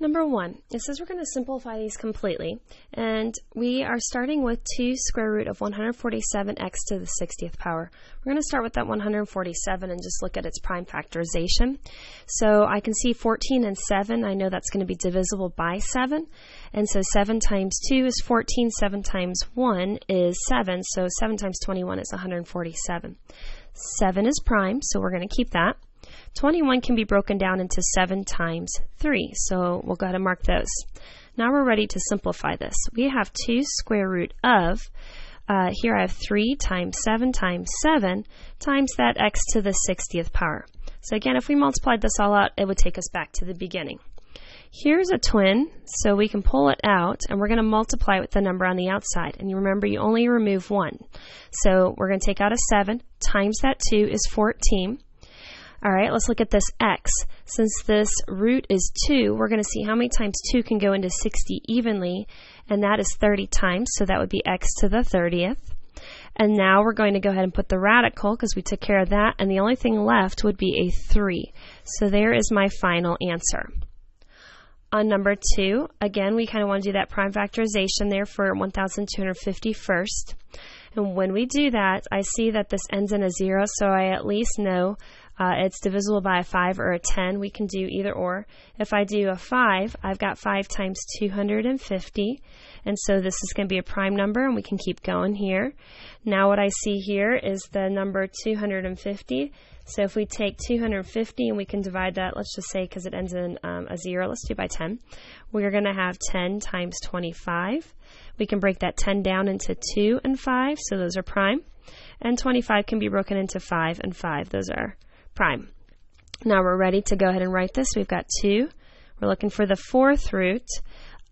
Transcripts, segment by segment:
Number 1, it says we're going to simplify these completely, and we are starting with 2 square root of 147x to the 60th power. We're going to start with that 147 and just look at its prime factorization. So I can see 14 and 7, I know that's going to be divisible by 7, and so 7 times 2 is 14, 7 times 1 is 7, so 7 times 21 is 147. 7 is prime, so we're going to keep that. 21 can be broken down into 7 times 3, so we'll go ahead and mark those. Now we're ready to simplify this. We have 2 square root of, here I have 3 times 7 times that x to the 60th power. So again, if we multiplied this all out, it would take us back to the beginning. Here's a twin, so we can pull it out, and we're going to multiply with the number on the outside. And you remember, you only remove 1. So we're going to take out a 7, times that 2 is 14. All right, let's look at this x. Since this root is 2, we're going to see how many times 2 can go into 60 evenly, and that is 30 times, so that would be x to the 30th. And now we're going to go ahead and put the radical, because we took care of that, and the only thing left would be a 3. So there is my final answer. On number 2, again, we kind of want to do that prime factorization there for 1,251st. And when we do that, I see that this ends in a 0, so I at least know it's divisible by a 5 or a 10. We can do either or. If I do a 5, I've got 5 times 250, and so this is going to be a prime number, and we can keep going here. Now what I see here is the number 250. So if we take 250 and we can divide that, let's just say, because it ends in a 0, let's do by 10. We're going to have 10 times 25. We can break that 10 down into 2 and 5, so those are prime. And 25 can be broken into 5 and 5. Those are prime. Now we're ready to go ahead and write this. We've got 2. We're looking for the 4th root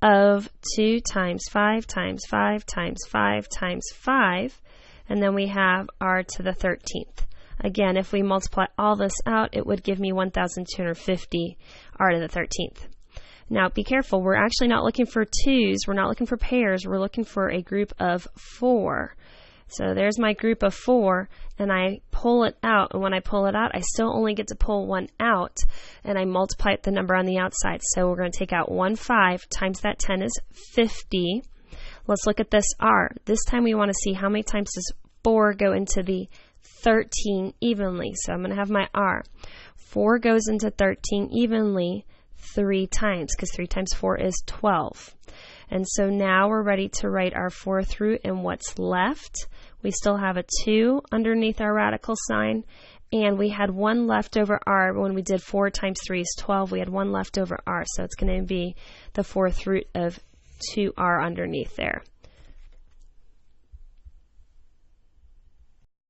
of 2 times 5 times 5 times 5 times 5. And then we have r to the 13th. Again, if we multiply all this out, it would give me 1,250 r to the 13th. Now be careful, we're actually not looking for 2's, we're not looking for pairs, we're looking for a group of 4. So there's my group of 4, and I pull it out, and when I pull it out, I still only get to pull 1 out, and I multiply it the number on the outside. So we're going to take out 1 5 times that 10 is 50. Let's look at this r. This time we want to see how many times does 4 go into the 13 evenly. So I'm going to have my r. 4 goes into 13 evenly 3 times, because 3 times 4 is 12. And so now we're ready to write our 4th root, and what's left? We still have a 2 underneath our radical sign, and we had 1 left over r. When we did 4 times 3 is 12, we had 1 left over r, so it's going to be the 4th root of 2r underneath there.